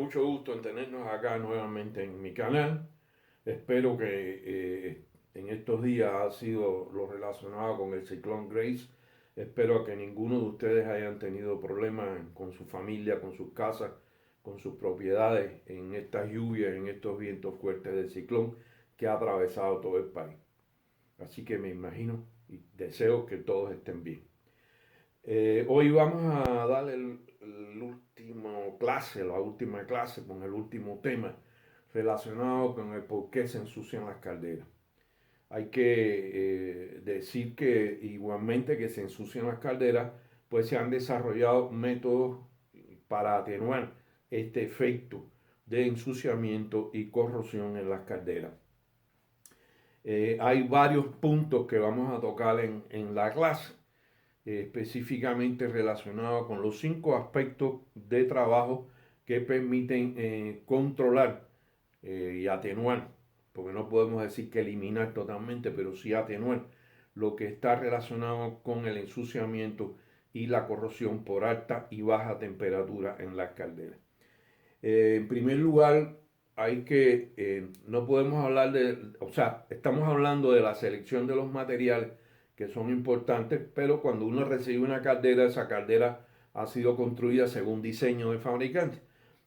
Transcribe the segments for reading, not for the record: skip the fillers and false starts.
mucho gusto en tenernos acá nuevamente en mi canal. Espero que en estos días ha sido lo relacionado con el ciclón Grace. Espero que ninguno de ustedes hayan tenido problemas con su familia, con sus casas, con sus propiedades en estas lluvias, en estos vientos fuertes del ciclón que ha atravesado todo el país. Así que me imagino y deseo que todos estén bien. Hoy vamos a dar el último clase, la última clase con el último tema relacionado con el por qué se ensucian las calderas. Hay que decir que igualmente que se ensucian las calderas, pues se han desarrollado métodos para atenuar este efecto de ensuciamiento y corrosión en las calderas. Hay varios puntos que vamos a tocar en la clase específicamente relacionado con los 5 aspectos de trabajo que permiten controlar y atenuar, porque no podemos decir que eliminar totalmente, pero sí atenuar lo que está relacionado con el ensuciamiento y la corrosión por alta y baja temperatura en las calderas. En primer lugar, no podemos hablar o sea, estamos hablando de la selección de los materiales que son importantes, pero cuando uno recibe una caldera, esa caldera ha sido construida según diseño de fabricante.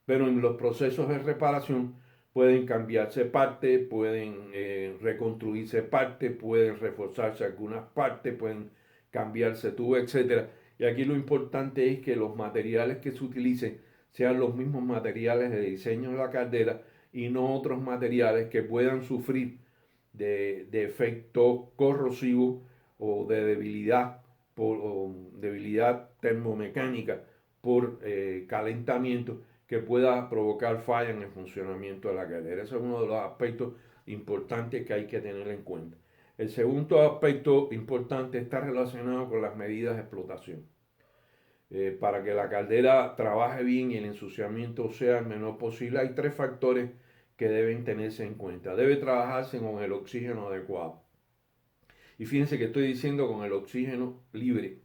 Pero en los procesos de reparación pueden cambiarse partes, pueden reconstruirse partes, pueden reforzarse algunas partes, pueden cambiarse tubos, etcétera. Y aquí lo importante es que los materiales que se utilicen sean los mismos materiales de diseño de la caldera y no otros materiales que puedan sufrir de efectos corrosivos o de debilidad termomecánica por calentamiento que pueda provocar falla en el funcionamiento de la caldera. Ese es uno de los aspectos importantes que hay que tener en cuenta. El segundo aspecto importante está relacionado con las medidas de explotación. Para que la caldera trabaje bien y el ensuciamiento sea el menor posible, hay 3 factores que deben tenerse en cuenta. Debe trabajarse con el oxígeno adecuado. Y fíjense que estoy diciendo con el oxígeno libre,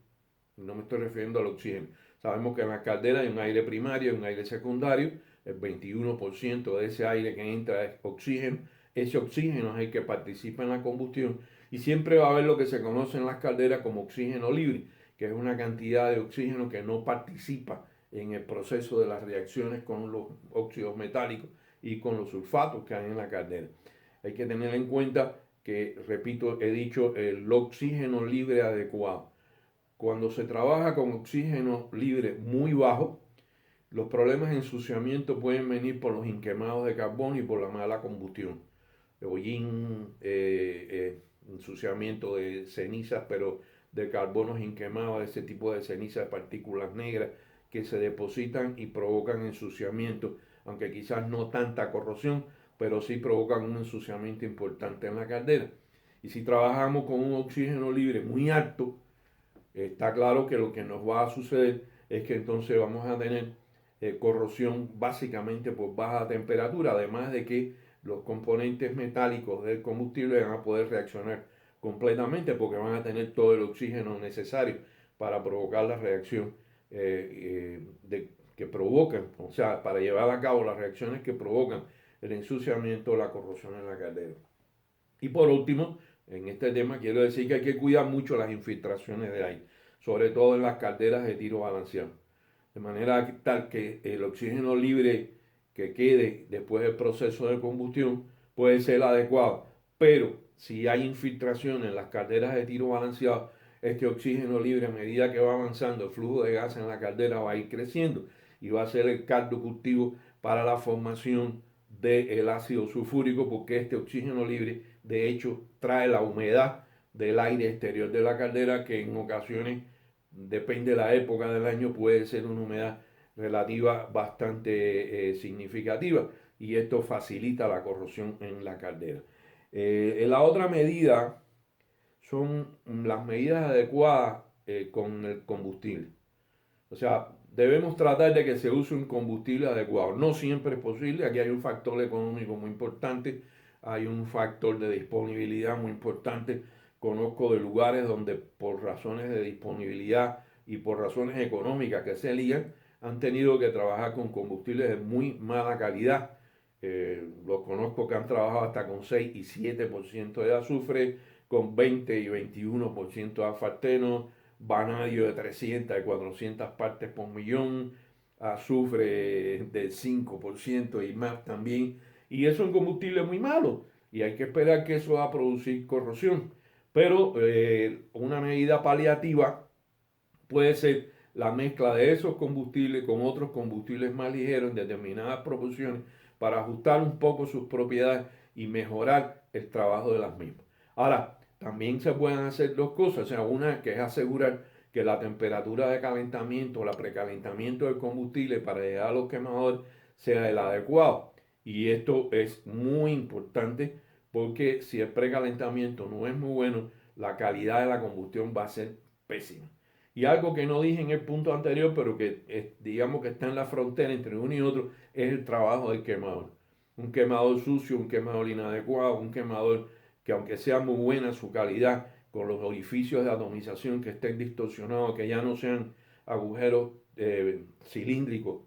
no me estoy refiriendo al oxígeno. Sabemos que en la caldera hay un aire primario y un aire secundario. El 21% de ese aire que entra es oxígeno. Ese oxígeno es el que participa en la combustión y siempre va a haber lo que se conoce en las calderas como oxígeno libre, que es una cantidad de oxígeno que no participa en el proceso de las reacciones con los óxidos metálicos y con los sulfatos que hay en la caldera. Hay que tener en cuenta que, repito, he dicho el oxígeno libre adecuado. Cuando se trabaja con oxígeno libre muy bajo, los problemas de ensuciamiento pueden venir por los inquemados de carbón y por la mala combustión. Hollín, ensuciamiento de cenizas, pero de carbonos inquemados, ese tipo de cenizas de partículas negras que se depositan y provocan ensuciamiento, aunque quizás no tanta corrosión, pero sí provocan un ensuciamiento importante en la caldera. Y si trabajamos con un oxígeno libre muy alto, está claro que lo que nos va a suceder es que entonces vamos a tener corrosión básicamente por baja temperatura, además de que los componentes metálicos del combustible van a poder reaccionar completamente porque van a tener todo el oxígeno necesario para provocar la reacción que provocan, o sea, para llevar a cabo las reacciones que provocan el ensuciamiento o la corrosión en la caldera. Y por último, en este tema quiero decir que hay que cuidar mucho las infiltraciones de aire, sobre todo en las calderas de tiro balanceado. De manera tal que el oxígeno libre que quede después del proceso de combustión puede ser adecuado. Pero si hay infiltración en las calderas de tiro balanceado, este oxígeno libre a medida que va avanzando el flujo de gas en la caldera va a ir creciendo y va a ser el caldo cultivo para la formación del ácido sulfúrico, porque este oxígeno libre de hecho trae la humedad del aire exterior de la caldera, que en ocasiones, depende de la época del año, puede ser una humedad relativa bastante significativa, y esto facilita la corrosión en la caldera. La otra medida son las medidas adecuadas con el combustible. O sea, debemos tratar de que se use un combustible adecuado. No siempre es posible. Aquí hay un factor económico muy importante, hay un factor de disponibilidad muy importante. Conozco de lugares donde por razones de disponibilidad y por razones económicas que se lían, han tenido que trabajar con combustibles de muy mala calidad. Los conozco que han trabajado hasta con 6 y 7% de azufre, con 20 y 21% de asfalteno, vanadio de 300 y 400 partes por millón, azufre del 5% y más también. Y eso es un combustible muy malo y hay que esperar que eso va a producir corrosión. Pero una medida paliativa puede ser la mezcla de esos combustibles con otros combustibles más ligeros en determinadas proporciones para ajustar un poco sus propiedades y mejorar el trabajo de las mismas. Ahora, también se pueden hacer dos cosas, o sea, una que es asegurar que la temperatura de calentamiento, la precalentamiento del combustible para llegar a los quemadores sea el adecuado. Y esto es muy importante porque si el precalentamiento no es muy bueno, la calidad de la combustión va a ser pésima. Y algo que no dije en el punto anterior, pero que digamos que está en la frontera entre uno y otro, es el trabajo del quemador. Un quemador sucio, un quemador inadecuado, un quemador que aunque sea muy buena su calidad, con los orificios de atomización que estén distorsionados, que ya no sean agujeros cilíndricos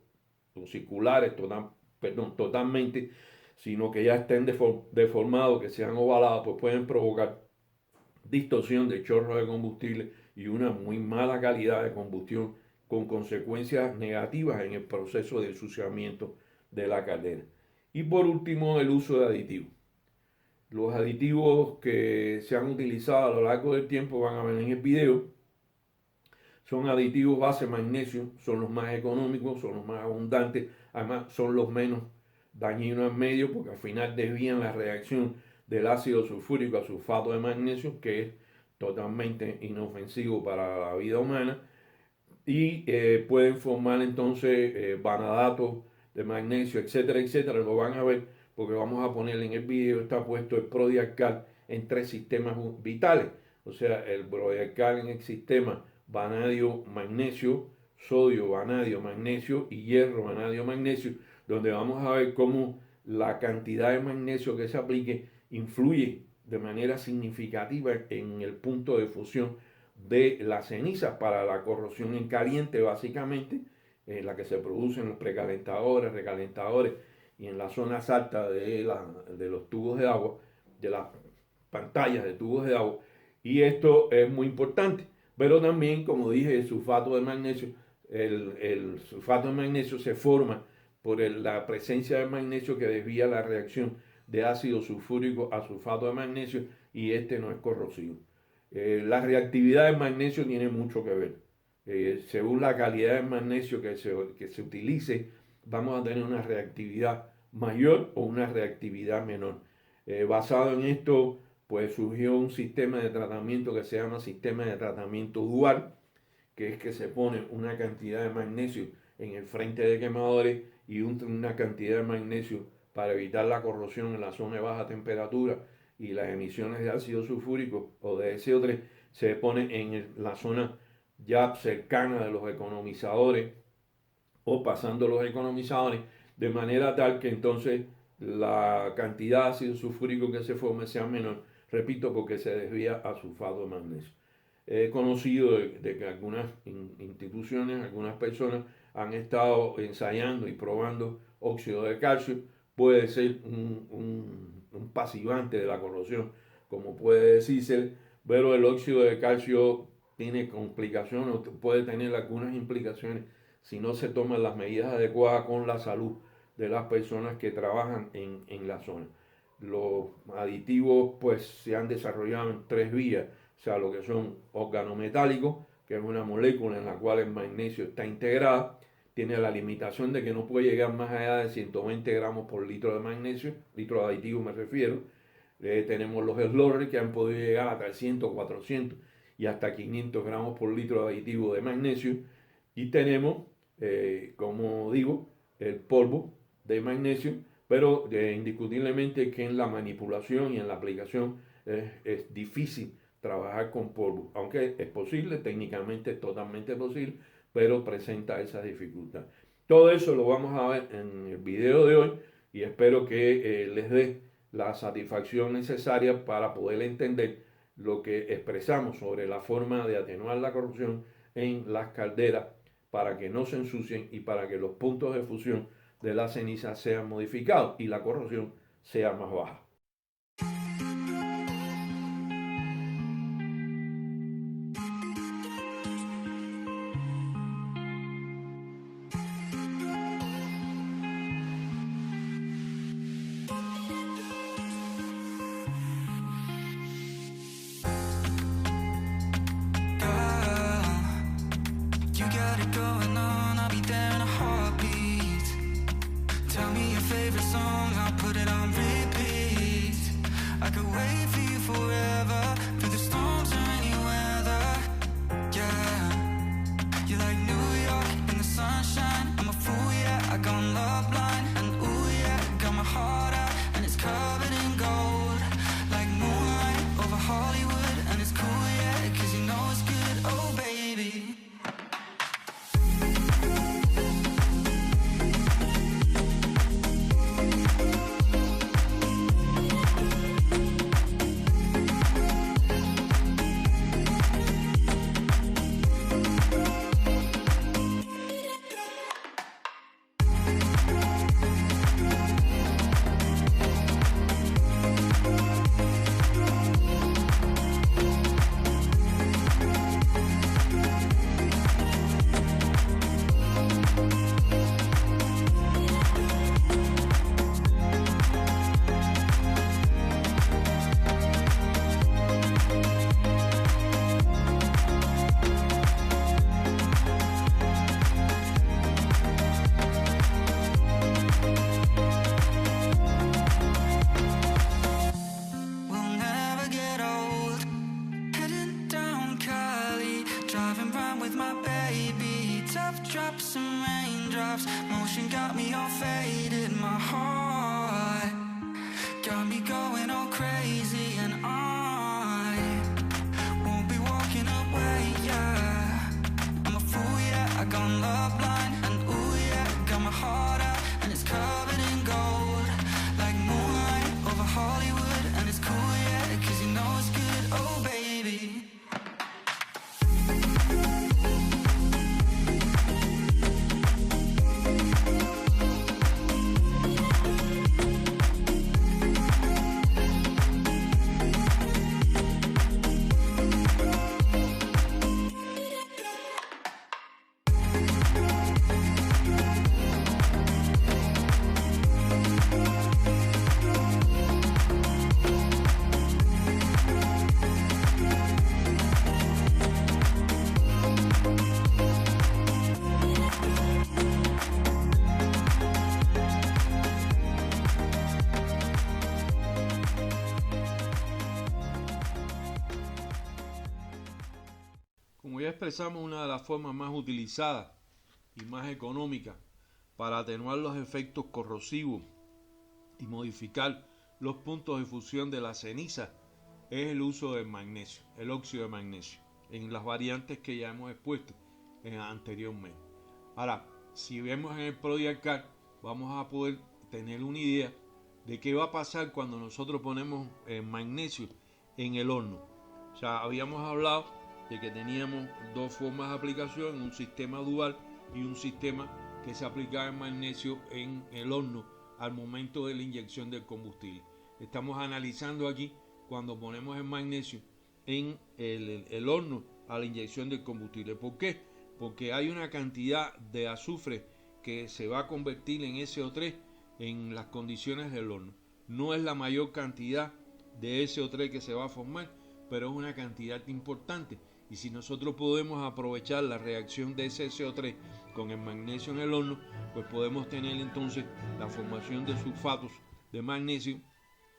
o circulares, totalmente, sino que ya estén deformados, que sean ovalados, pues pueden provocar distorsión de chorros de combustible y una muy mala calidad de combustión con consecuencias negativas en el proceso de ensuciamiento de la caldera. Y por último, el uso de aditivos. Los aditivos que se han utilizado a lo largo del tiempo, van a ver en el video, son aditivos base magnesio, son los más económicos, son los más abundantes, además son los menos dañinos al medio porque al final desvían la reacción del ácido sulfúrico a sulfato de magnesio, que es totalmente inofensivo para la vida humana, y pueden formar entonces vanadatos de magnesio, etcétera, etcétera. Lo van a ver porque vamos a poner en el video, está puesto el Prodialcal en 3 sistemas vitales. O sea, el Prodialcal en el sistema vanadio, magnesio, sodio, vanadio, magnesio y hierro, vanadio, magnesio, donde vamos a ver cómo la cantidad de magnesio que se aplique influye de manera significativa en el punto de fusión de las cenizas para la corrosión en caliente, básicamente, en la que se producen los precalentadores, recalentadores y en las zonas altas de los tubos de agua, de las pantallas de tubos de agua. Y esto es muy importante. Pero también, como dije, el sulfato de magnesio, el sulfato de magnesio se forma por la presencia de magnesio que desvía la reacción de ácido sulfúrico a sulfato de magnesio y este no es corrosivo. La reactividad del magnesio tiene mucho que ver. Según la calidad del magnesio que se utilice, vamos a tener una reactividad mayor o una reactividad menor. Basado en esto, pues surgió un sistema de tratamiento que se llama sistema de tratamiento dual, que es que se pone una cantidad de magnesio en el frente de quemadores y una cantidad de magnesio para evitar la corrosión en la zona de baja temperatura y las emisiones de ácido sulfúrico o de SO3 se pone en la zona ya cercana de los economizadores o pasando los economizadores, de manera tal que entonces la cantidad de ácido sulfúrico que se forme sea menor, repito, porque se desvía a sulfato de magnesio. He conocido de que algunas instituciones, algunas personas han estado ensayando y probando óxido de calcio. Puede ser un pasivante de la corrosión, como puede decirse, pero el óxido de calcio tiene complicaciones, puede tener algunas implicaciones si no se toman las medidas adecuadas con la salud de las personas que trabajan en la zona. Los aditivos pues se han desarrollado en 3 vías, o sea, lo que son organometálicos, que es una molécula en la cual el magnesio está integrada, tiene la limitación de que no puede llegar más allá de 120 gramos por litro de magnesio, litro de aditivo me refiero. Tenemos los slurry que han podido llegar a 300, 400 y hasta 500 gramos por litro de aditivo de magnesio. Y tenemos, como digo, el polvo de magnesio, pero indiscutiblemente que en la manipulación y en la aplicación es difícil trabajar con polvo, aunque es posible, técnicamente es totalmente posible, pero presenta esa dificultad. Todo eso lo vamos a ver en el video de hoy y espero que les dé la satisfacción necesaria para poder entender lo que expresamos sobre la forma de atenuar la corrosión en las calderas para que no se ensucien y para que los puntos de fusión de la ceniza sean modificados y la corrosión sea más baja. Como ya expresamos, una de las formas más utilizadas y más económicas para atenuar los efectos corrosivos y modificar los puntos de fusión de la ceniza es el uso del magnesio, el óxido de magnesio, en las variantes que ya hemos expuesto anteriormente. Ahora, si vemos en el Prodialcal, vamos a poder tener una idea de qué va a pasar cuando nosotros ponemos el magnesio en el horno. O sea, habíamos hablado de que teníamos dos formas de aplicación, un sistema dual y un sistema que se aplicaba el magnesio en el horno al momento de la inyección del combustible. Estamos analizando aquí cuando ponemos el magnesio en el horno a la inyección del combustible. ¿Por qué? Porque hay una cantidad de azufre que se va a convertir en SO3 en las condiciones del horno. No es la mayor cantidad de SO3 que se va a formar, pero es una cantidad importante. Y si nosotros podemos aprovechar la reacción de ese SO3 con el magnesio en el horno, pues podemos tener entonces la formación de sulfatos de magnesio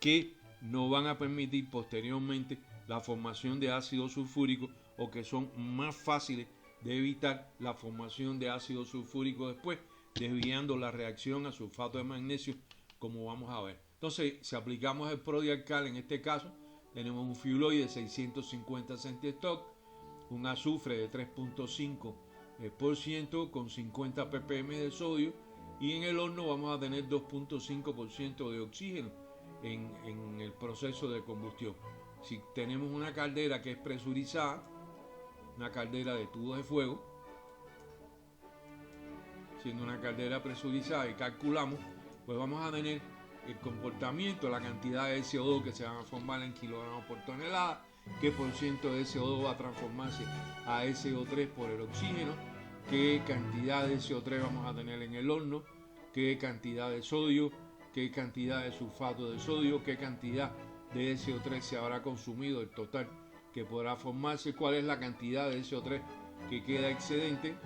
que nos van a permitir posteriormente la formación de ácido sulfúrico, o que son más fáciles de evitar la formación de ácido sulfúrico después, desviando la reacción a sulfato de magnesio, como vamos a ver. Entonces, si aplicamos el Prodialcal, en este caso, tenemos un fueloil de 650 centistock, un azufre de 3.5% con 50 ppm de sodio, y en el horno vamos a tener 2.5% de oxígeno en el proceso de combustión. Si tenemos una caldera que es presurizada, una caldera de tubos de fuego, siendo una caldera presurizada y calculamos, pues vamos a tener el comportamiento, la cantidad de CO2 que se van a formar en kilogramos por tonelada, qué por ciento de CO2 va a transformarse a SO3 por el oxígeno, qué cantidad de CO3 vamos a tener en el horno, qué cantidad de sodio, qué cantidad de sulfato de sodio, qué cantidad de SO3 se habrá consumido, el total que podrá formarse, cuál es la cantidad de SO3 que queda excedente,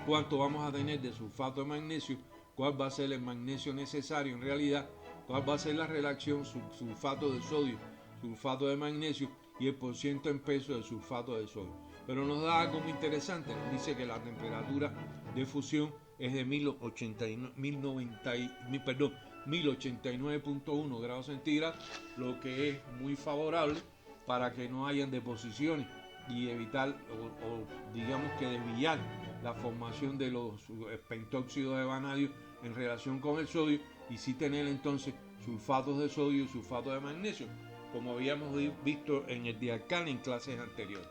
cuánto vamos a tener de sulfato de magnesio, cuál va a ser el magnesio necesario en realidad, cuál va a ser la relación sulfato de sodio, sulfato de magnesio y el porciento en peso del sulfato de sodio. Pero nos da algo muy interesante, nos dice que la temperatura de fusión es de 1089.1 grados centígrados, lo que es muy favorable para que no hayan deposiciones y evitar o digamos que desviar la formación de los pentóxidos de vanadio en relación con el sodio y sí tener entonces sulfatos de sodio y sulfatos de magnesio, como habíamos visto en el Dialcal en clases anteriores.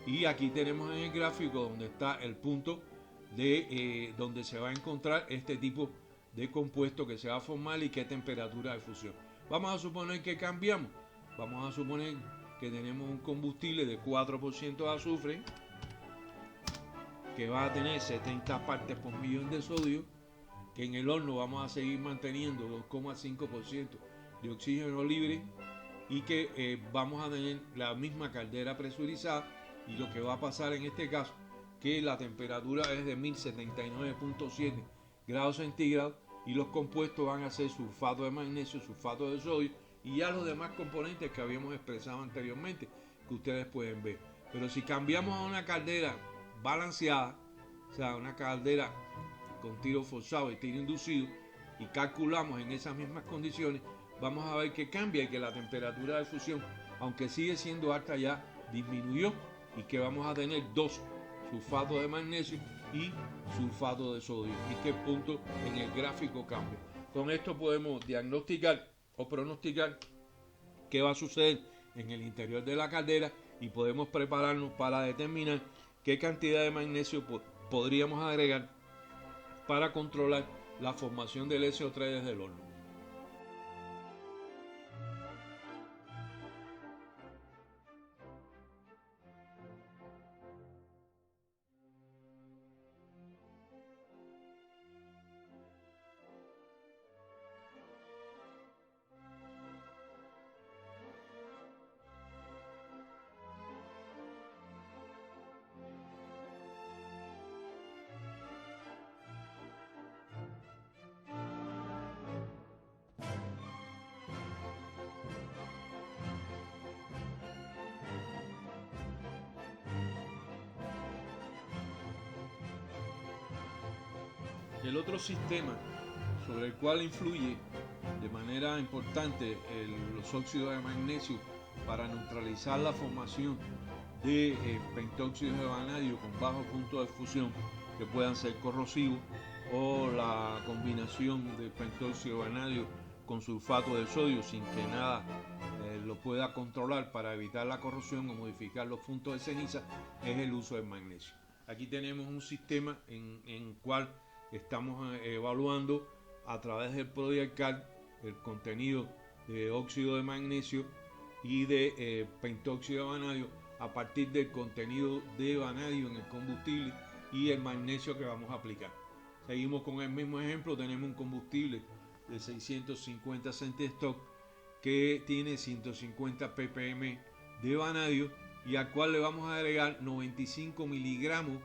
Y aquí tenemos en el gráfico donde está el punto de donde se va a encontrar este tipo de compuesto que se va a formar y qué temperatura de fusión. Vamos a suponer que cambiamos. Vamos a suponer que tenemos un combustible de 4% de azufre que va a tener 70 partes por millón de sodio, que en el horno vamos a seguir manteniendo 2,5% de oxígeno libre y que vamos a tener la misma caldera presurizada y lo que va a pasar en este caso que la temperatura es de 1079.7 grados centígrados y los compuestos van a ser sulfato de magnesio, sulfato de sodio y ya los demás componentes que habíamos expresado anteriormente que ustedes pueden ver. Pero si cambiamos a una caldera balanceada, o sea, una caldera con tiro forzado y tiro inducido y calculamos en esas mismas condiciones, vamos a ver que cambia y que la temperatura de fusión, aunque sigue siendo alta, ya disminuyó y que vamos a tener dos sulfato de magnesio y sulfato de sodio y que el punto en el gráfico cambia. Con esto podemos diagnosticar o pronosticar qué va a suceder en el interior de la caldera y podemos prepararnos para determinar qué cantidad de magnesio podríamos agregar para controlar la formación del SO3 desde el horno. El otro sistema sobre el cual influye de manera importante los óxidos de magnesio para neutralizar la formación de pentóxidos de vanadio con bajo punto de fusión que puedan ser corrosivos o la combinación de pentóxido de vanadio con sulfato de sodio sin que nada lo pueda controlar para evitar la corrosión o modificar los puntos de ceniza es el uso del magnesio. Aquí tenemos un sistema en cual estamos evaluando a través del Prodialcal el contenido de óxido de magnesio y de pentóxido de vanadio a partir del contenido de vanadio en el combustible y el magnesio que vamos a aplicar. Seguimos con el mismo ejemplo, tenemos un combustible de 650 centistock que tiene 150 ppm de vanadio y al cual le vamos a agregar 95 miligramos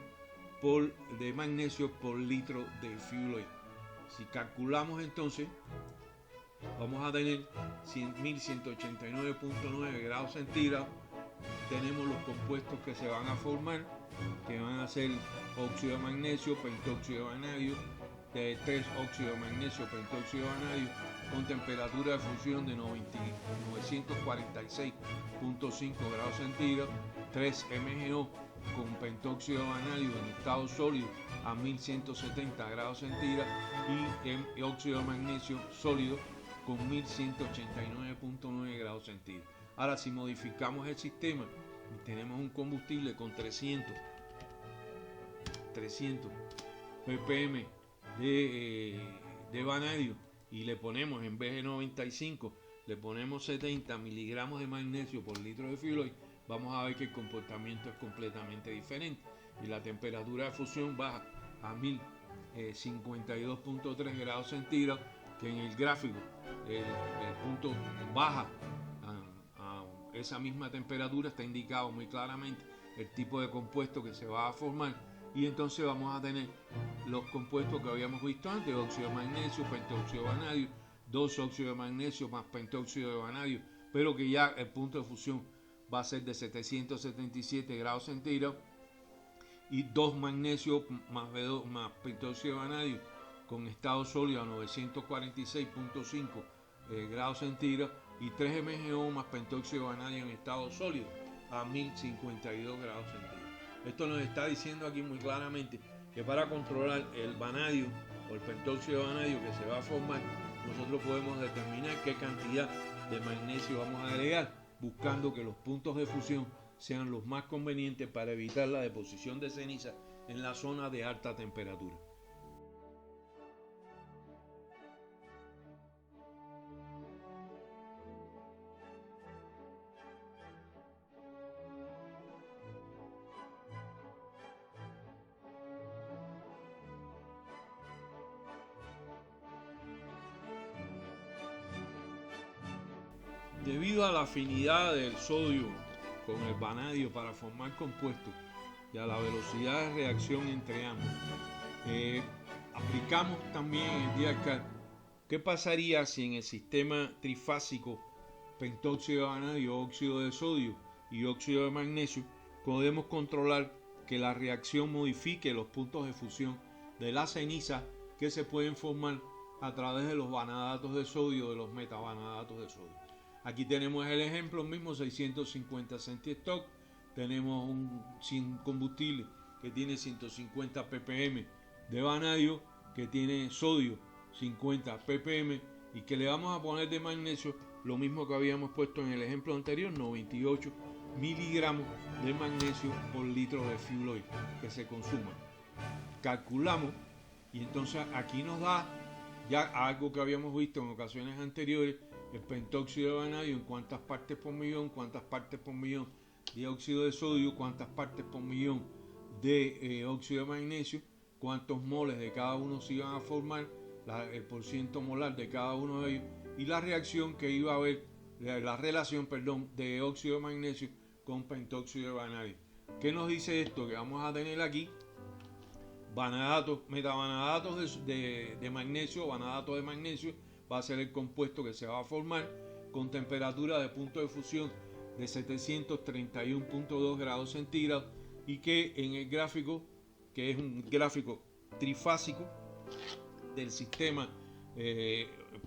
de magnesio por litro de fuel oil. Si calculamos entonces, vamos a tener 1189.9 grados centígrados. Tenemos los compuestos que se van a formar, que van a ser óxido de magnesio, pentóxido de vanadio, de 3 óxido de magnesio, pentóxido de vanadio, con temperatura de fusión de 946.5 grados centígrados, 3 MgO con pentóxido de vanadio en estado sólido a 1170 grados centígrados y óxido de magnesio sólido con 1189.9 grados centígrados. Ahora, si modificamos el sistema y tenemos un combustible con 300 ppm de vanadio y le ponemos, en vez de 95, le ponemos 70 miligramos de magnesio por litro de fuel oil, vamos a ver que el comportamiento es completamente diferente y la temperatura de fusión baja a 1052.3 grados centígrados, que en el gráfico el punto baja a esa misma temperatura, está indicado muy claramente el tipo de compuesto que se va a formar, y entonces vamos a tener los compuestos que habíamos visto antes: óxido de magnesio, pentóxido de vanadio, 2 óxidos de magnesio más pentóxido de vanadio, pero que ya el punto de fusión va a ser de 777 grados centígrados, y 2 magnesio más B2 más pentóxido de vanadio con estado sólido a 946.5 grados centígrados, y 3 MgO más pentóxido de vanadio en estado sólido a 1052 grados centígrados. Esto nos está diciendo aquí muy claramente que para controlar el vanadio o el pentóxido de vanadio que se va a formar, nosotros podemos determinar qué cantidad de magnesio vamos a agregar, buscando que los puntos de fusión sean los más convenientes para evitar la deposición de ceniza en la zona de alta temperatura. Debido a la afinidad del sodio con el vanadio para formar compuestos y a la velocidad de reacción entre ambos, aplicamos también el DIACAR. ¿Qué pasaría si en el sistema trifásico pentóxido de vanadio, óxido de sodio y óxido de magnesio podemos controlar que la reacción modifique los puntos de fusión de la ceniza que se pueden formar a través de los vanadatos de sodio, de los metavanadatos de sodio? Aquí tenemos el ejemplo mismo: 650 centistock, tenemos un combustible que tiene 150 ppm de vanadio, que tiene sodio 50 ppm, y que le vamos a poner de magnesio lo mismo que habíamos puesto en el ejemplo anterior, 98 miligramos de magnesio por litro de fuel oil que se consuma. Calculamos, y entonces aquí nos da ya algo que habíamos visto en ocasiones anteriores: el pentóxido de vanadio en cuántas partes por millón, cuántas partes por millón de óxido de sodio, cuántas partes por millón de óxido de magnesio, cuántos moles de cada uno se iban a formar, el porciento molar de cada uno de ellos, y la reacción que iba a haber, la relación, de óxido de magnesio con pentóxido de vanadio. ¿Qué nos dice esto? Que vamos a tener aquí vanadatos, metavanadatos de magnesio, vanadato de magnesio va a ser el compuesto que se va a formar con temperatura de punto de fusión de 731.2 grados centígrados, y que en el gráfico, que es un gráfico trifásico del sistema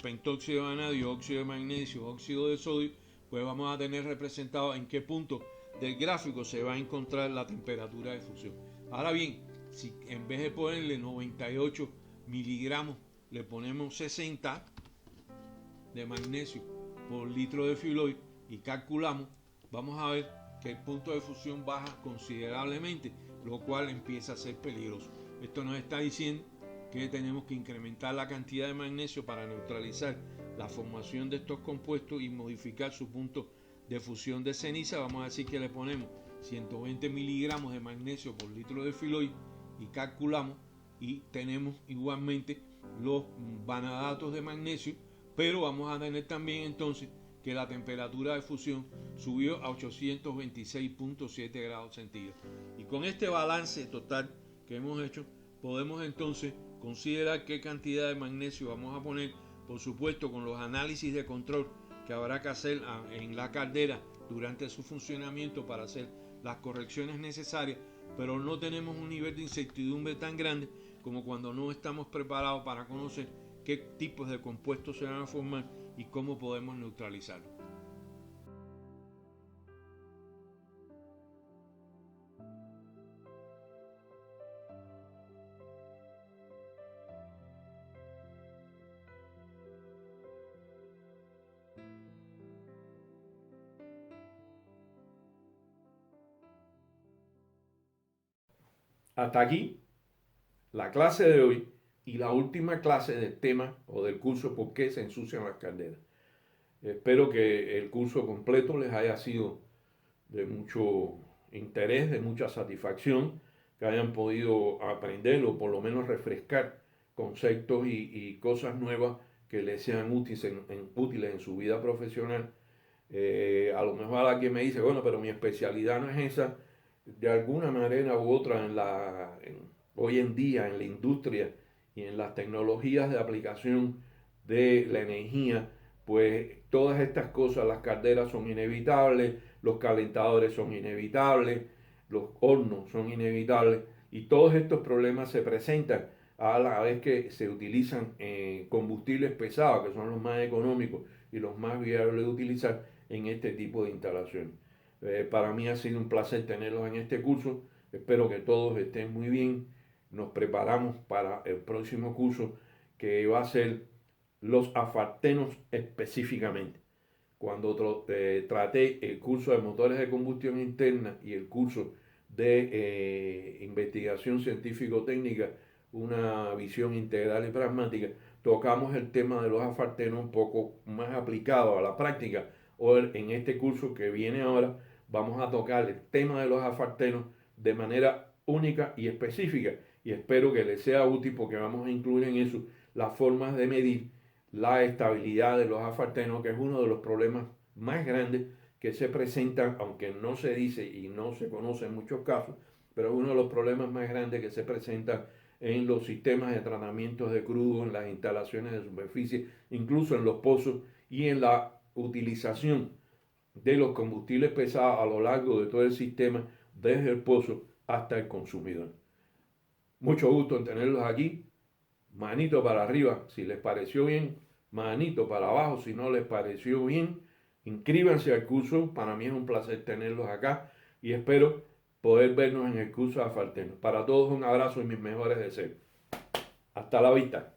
pentóxido de vanadio, óxido de magnesio, óxido de sodio, pues vamos a tener representado en qué punto del gráfico se va a encontrar la temperatura de fusión. Ahora bien, si en vez de ponerle 98 miligramos le ponemos 60 de magnesio por litro de fuel oil y calculamos, vamos a ver que el punto de fusión baja considerablemente, lo cual empieza a ser peligroso. Esto nos está diciendo que tenemos que incrementar la cantidad de magnesio para neutralizar la formación de estos compuestos y modificar su punto de fusión de ceniza. Vamos a decir que le ponemos 120 miligramos de magnesio por litro de fuel oil y calculamos, y tenemos igualmente los vanadatos de magnesio, pero vamos a tener también entonces que la temperatura de fusión subió a 826.7 grados centígrados. Y con este balance total que hemos hecho, podemos entonces considerar qué cantidad de magnesio vamos a poner, por supuesto con los análisis de control que habrá que hacer en la caldera durante su funcionamiento para hacer las correcciones necesarias, pero no tenemos un nivel de incertidumbre tan grande como cuando no estamos preparados para conocer qué tipos de compuestos se van a formar y cómo podemos neutralizarlos. Hasta aquí la clase de hoy y la última clase del tema o del curso ¿Por qué se ensucian las calderas? Espero que el curso completo les haya sido de mucho interés, de mucha satisfacción, que hayan podido aprender o por lo menos refrescar conceptos y cosas nuevas que les sean útiles en su vida profesional. A lo mejor alguien me dice, bueno, pero mi especialidad no es esa. De alguna manera u otra, hoy en día en la industria y en las tecnologías de aplicación de la energía, pues todas estas cosas, las calderas son inevitables, los calentadores son inevitables, los hornos son inevitables y todos estos problemas se presentan a la vez que se utilizan combustibles pesados, que son los más económicos y los más viables de utilizar en este tipo de instalaciones. Para mí ha sido un placer tenerlos en este curso. Espero que todos estén muy bien. Nos preparamos para el próximo curso que va a ser los afartenos específicamente. Cuando traté el curso de motores de combustión interna y el curso de investigación científico-técnica, una visión integral y pragmática, tocamos el tema de los afartenos un poco más aplicado a la práctica. O en este curso que viene ahora vamos a tocar el tema de los afartenos de manera única y específica y espero que les sea útil porque vamos a incluir en eso las formas de medir la estabilidad de los afartenos, que es uno de los problemas más grandes que se presentan, aunque no se dice y no se conoce en muchos casos, pero es uno de los problemas más grandes que se presentan en los sistemas de tratamiento de crudo, en las instalaciones de superficie, incluso en los pozos y en la utilización de los combustibles pesados a lo largo de todo el sistema, desde el pozo hasta el consumidor. Mucho gusto en tenerlos aquí. Manito para arriba si les pareció bien, manito para abajo si no les pareció bien. Inscríbanse al curso, para mí es un placer tenerlos acá y espero poder vernos en el curso de Afartenos. Para todos un abrazo y mis mejores deseos. Hasta la vista.